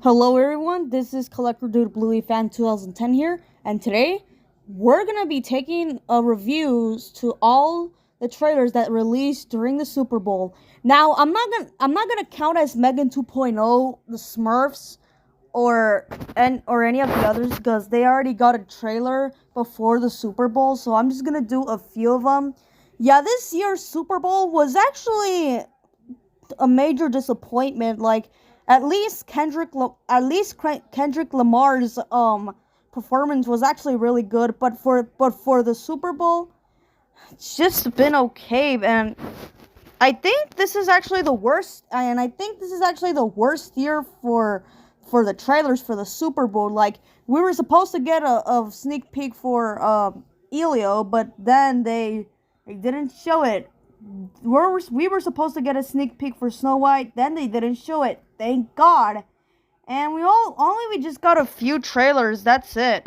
Hello everyone, this is Collector Dude Bluey Fan 2010 here, and today we're gonna be taking reviews to all the trailers that released during the Super Bowl. Now, I'm not gonna count as Megan 2.0, the Smurfs, or any of the others because they already got a trailer before the Super Bowl. So I'm just gonna do a few of them. Yeah, this year's Super Bowl was actually a major disappointment. Like Kendrick Lamar's performance was actually really good, but for the Super Bowl, it's just been okay. And I think this is actually the worst year for the trailers for the Super Bowl. Like we were supposed to get a sneak peek for Elio, but then they didn't show it. We were supposed to get a sneak peek for Snow White, then they didn't show it. Thank God. And we just got a few trailers. That's it.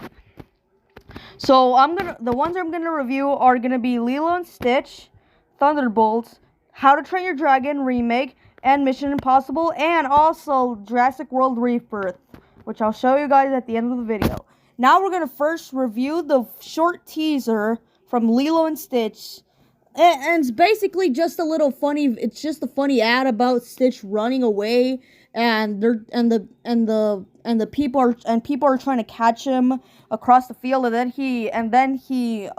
So the ones I'm gonna review are gonna be Lilo and Stitch, Thunderbolts, How to Train Your Dragon remake, and Mission Impossible, and also Jurassic World Rebirth, which I'll show you guys at the end of the video. Now we're gonna first review the short teaser from Lilo and Stitch. And it's basically just a little funny. It's just a funny ad about Stitch running away, and people are trying to catch him across the field, and then he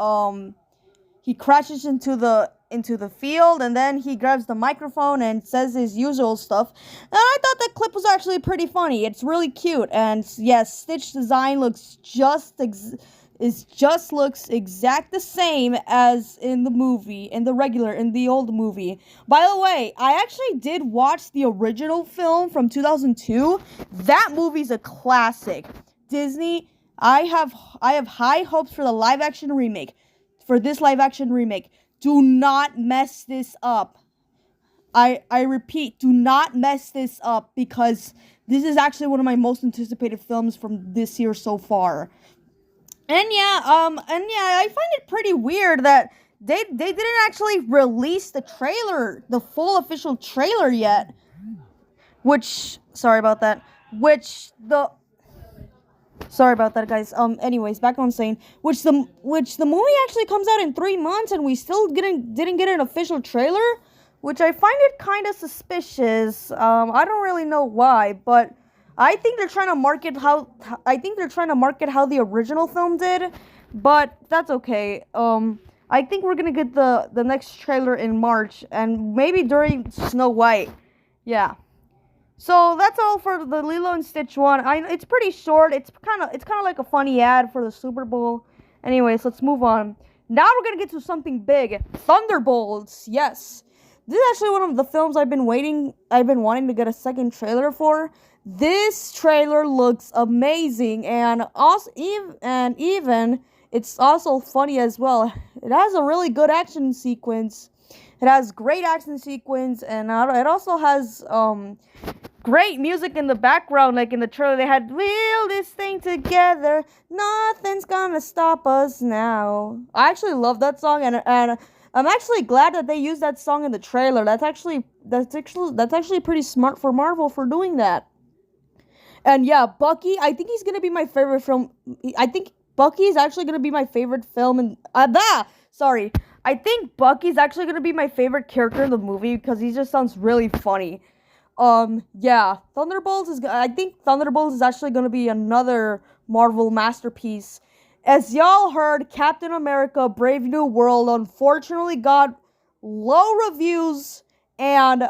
crashes into the field, and then he grabs the microphone and says his usual stuff. And I thought that clip was actually pretty funny. It's really cute, and yes, Stitch design looks exact the same as in the old movie. By the way, I actually did watch the original film from 2002. That movie's a classic. Disney, I have high hopes for the live action remake. For this live action remake, do not mess this up. I repeat, do not mess this up, because this is actually one of my most anticipated films from this year so far. I find it pretty weird that they didn't actually release the full official trailer yet. Which sorry about that. Sorry about that, guys. Anyways, back to what I'm saying. Which the movie actually comes out in 3 months, and we still didn't get an official trailer, which I find it kind of suspicious. I don't really know why, but I think they're trying to market how the original film did, but that's okay. I think we're gonna get the next trailer in March, and maybe during Snow White. Yeah. So that's all for the Lilo and Stitch one. It's pretty short. It's kind of like a funny ad for the Super Bowl. Anyways, let's move on. Now we're gonna get to something big. Thunderbolts. Yes. This is actually one of the films I've been wanting to get a second trailer for. This trailer looks amazing, and even it's also funny as well. It has a really good action sequence. It has great action sequence, and it also has great music in the background. Like in the trailer, they had "Will this thing together, nothing's gonna stop us now." I actually love that song, and I'm actually glad that they used that song in the trailer. That's actually pretty smart for Marvel for doing that. And yeah, Bucky, I think he's gonna be my favorite film. I think Bucky is actually gonna be my favorite film. And sorry, I think Bucky's actually gonna be my favorite character in the movie because he just sounds really funny. Yeah, I think Thunderbolts is actually gonna be another Marvel masterpiece. As y'all heard, Captain America: Brave New World unfortunately got low reviews, and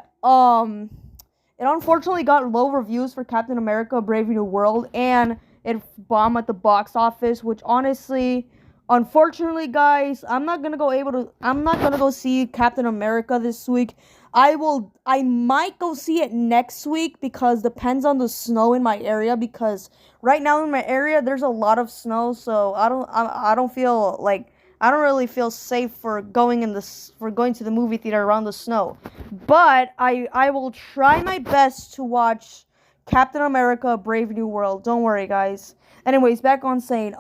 it unfortunately got low reviews for Captain America: Brave New World, and it bombed at the box office, which honestly, unfortunately, guys, I'm not gonna go see Captain America this week. I might go see it next week, because depends on the snow in my area, because right now in my area there's a lot of snow, so I don't really feel safe for going to the movie theater around the snow. But I will try my best to watch Captain America: Brave New World. Don't worry, guys. Anyways, back on saying,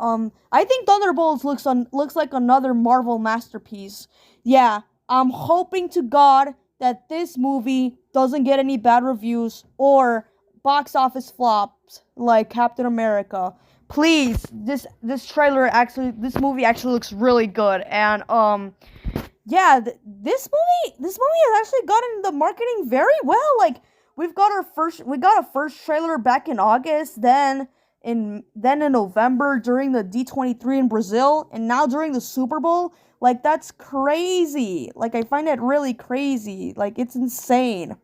I think Thunderbolts looks like another Marvel masterpiece. Yeah, I'm hoping to God that this movie doesn't get any bad reviews, or box office flops like Captain America. Please, this movie actually looks really good, and yeah, this movie has actually gotten the marketing very well. Like we got a first trailer back in August, then in November during the D23 in Brazil, and now during the Super Bowl. Like that's crazy. Like I find it really crazy. Like it's insane.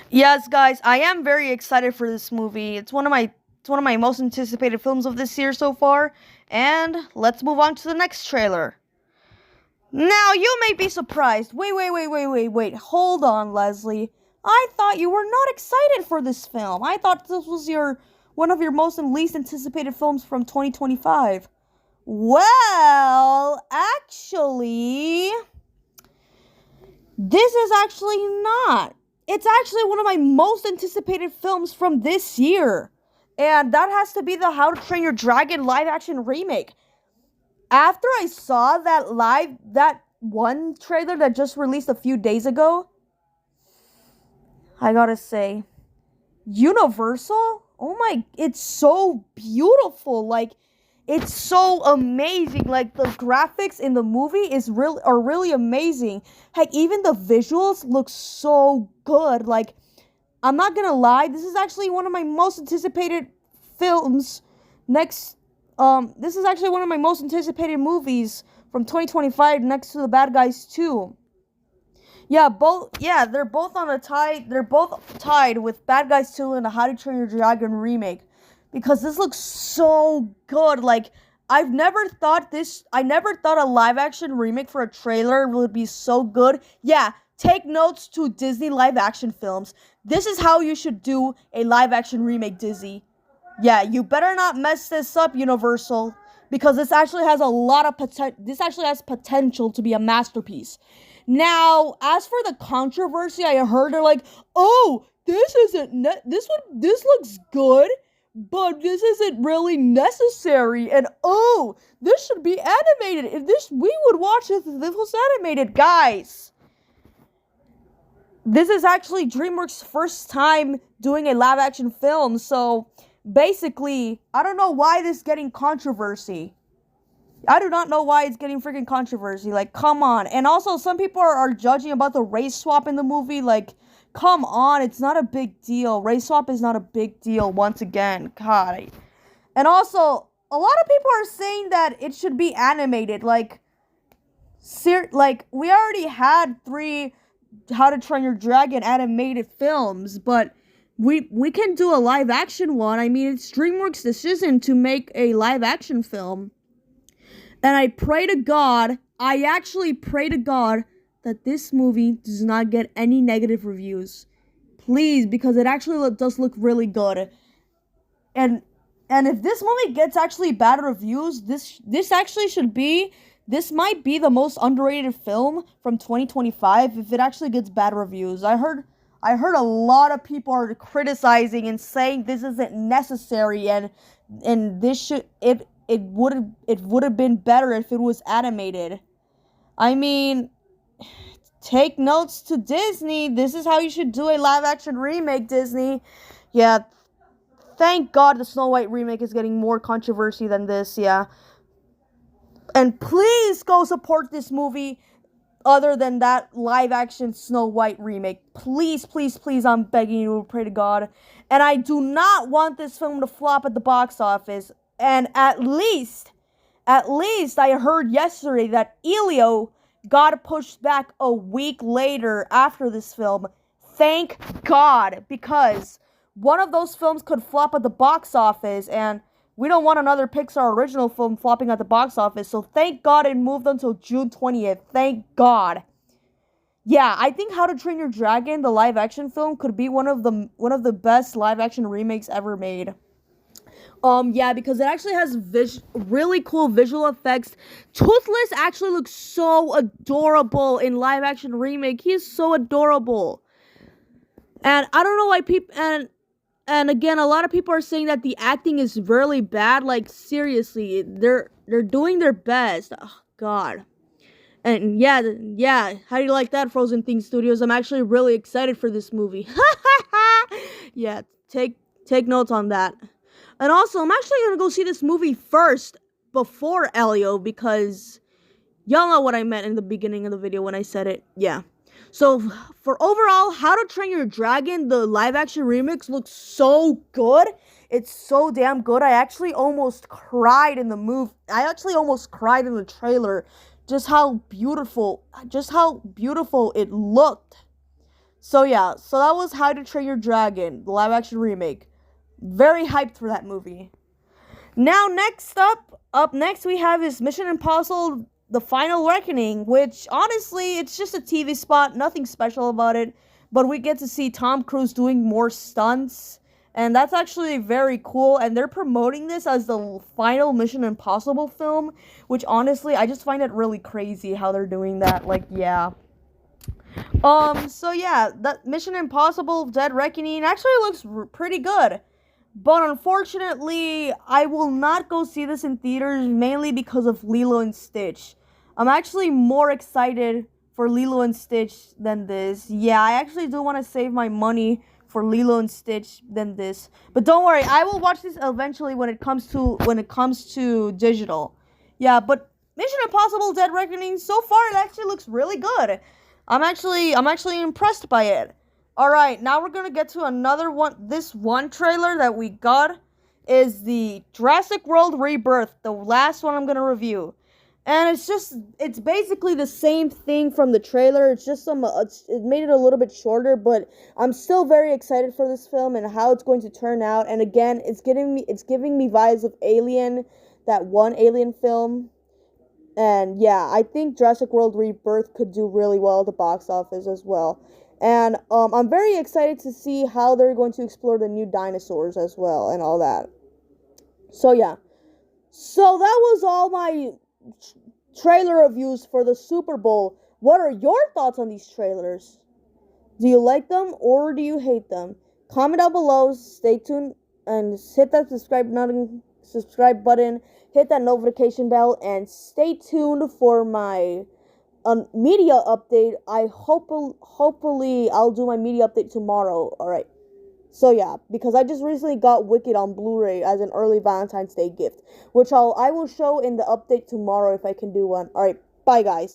Yes, guys, I am very excited for this movie. It's one of my most anticipated films of this year so far. And let's move on to the next trailer. Now, you may be surprised. Wait. Hold on, Leslie. I thought you were not excited for this film. I thought this was one of your most and least anticipated films from 2025. Well, actually, this is actually not. It's actually one of my most anticipated films from this year. And that has to be the How to Train Your Dragon live action remake. After I saw that one trailer that just released a few days ago, I gotta say, Universal, it's so beautiful. Like, it's so amazing. Like, the graphics in the movie are really amazing. Heck, even the visuals look so good. Like, I'm not gonna lie, this is actually one of my most anticipated films. This is actually one of my most anticipated movies from 2025 next to The Bad Guys 2. They're both on a tie. They're both tied with Bad Guys 2 and the How to Train Your Dragon remake. Because this looks so good. Like, I never thought a live action remake for a trailer would be so good. Yeah, take notes to Disney live action films. This is how you should do a live action remake, Disney. Yeah, you better not mess this up, Universal, because this actually has a lot of potential to be a masterpiece. Now, as for the controversy, I heard they're like, "Oh, this looks good, but this isn't really necessary." And "Oh, this should be animated. We would watch this if this was animated." Guys, this is actually DreamWorks' first time doing a live action film, so basically, I don't know why this is getting controversy. I do not know why it's getting freaking controversy. Like, come on. And also, some people are judging about the race swap in the movie. Like, come on. It's not a big deal. Race swap is not a big deal, once again. God. And also, a lot of people are saying that it should be animated. Like, we already had 3 How to Train Your Dragon animated films, but we can do a live action one. I mean, it's DreamWorks' decision to make a live action film. And I actually pray to God that this movie does not get any negative reviews. Please, because it actually does look really good. And if this movie gets actually bad reviews, this might be the most underrated film from 2025 if it actually gets bad reviews. I heard a lot of people are criticizing and saying this isn't necessary, and it would have been better if it was animated. I mean, take notes to Disney. This is how you should do a live action remake, Disney. Yeah, thank God the Snow White remake is getting more controversy than this, yeah. And please go support this movie other than that live action Snow White remake. Please, I'm begging you, pray to God. And I do not want this film to flop at the box office. And at least I heard yesterday that Elio got pushed back a week later after this film. Thank God, because one of those films could flop at the box office, and we don't want another Pixar original film flopping at the box office. So thank God it moved until June 20th. Thank God. Yeah, I think How to Train Your Dragon, the live action film, could be one of the best live action remakes ever made. Yeah, because it actually has really cool visual effects. Toothless actually looks so adorable in live action remake. He is so adorable. And I don't know why people, and again, a lot of people are saying that the acting is really bad. Like, seriously, they're doing their best. Oh, God. And yeah, how do you like that, Frozen Things Studios? I'm actually really excited for this movie. Yeah, take notes on that. And also, I'm actually gonna go see this movie first before Elio because y'all know what I meant in the beginning of the video when I said it. Yeah. So for overall, How to Train Your Dragon, the live action remix looks so good. It's so damn good. I actually almost cried in the movie. I actually almost cried in the trailer. Just how beautiful it looked. So yeah, so that was How to Train Your Dragon, the live action remake. Very hyped for that movie. Now up next we have is Mission Impossible The Final Reckoning, which honestly, it's just a TV spot, nothing special about it, but we get to see Tom Cruise doing more stunts, and that's actually very cool, and they're promoting this as the final Mission Impossible film, which honestly, I just find it really crazy how they're doing that, like, yeah. So yeah, that Mission Impossible Dead Reckoning actually looks pretty good. But unfortunately, I will not go see this in theaters mainly because of Lilo and Stitch. I'm actually more excited for Lilo and Stitch than this. Yeah, I actually do want to save my money for Lilo and Stitch than this. But don't worry, I will watch this eventually when it comes to digital. Yeah, but Mission Impossible Dead Reckoning so far it actually looks really good. I'm actually impressed by it. Alright, now we're gonna get to another one. This one trailer that we got is the Jurassic World Rebirth, the last one I'm gonna review. And it's basically the same thing from the trailer. It's just it made it a little bit shorter, but I'm still very excited for this film and how it's going to turn out. And again, it's giving me vibes of Alien, that one Alien film. And yeah, I think Jurassic World Rebirth could do really well at the box office as well. And I'm very excited to see how they're going to explore the new dinosaurs as well and all that. So yeah. So that was all my trailer reviews for the Super Bowl. What are your thoughts on these trailers? Do you like them or do you hate them? Comment down below, stay tuned, and hit that subscribe button, hit that notification bell, and stay tuned for my media update. Hopefully I'll do my media update tomorrow. Alright. So yeah, because I just recently got Wicked on Blu-ray as an early Valentine's Day gift, which I will show in the update tomorrow if I can do one. Alright, bye guys.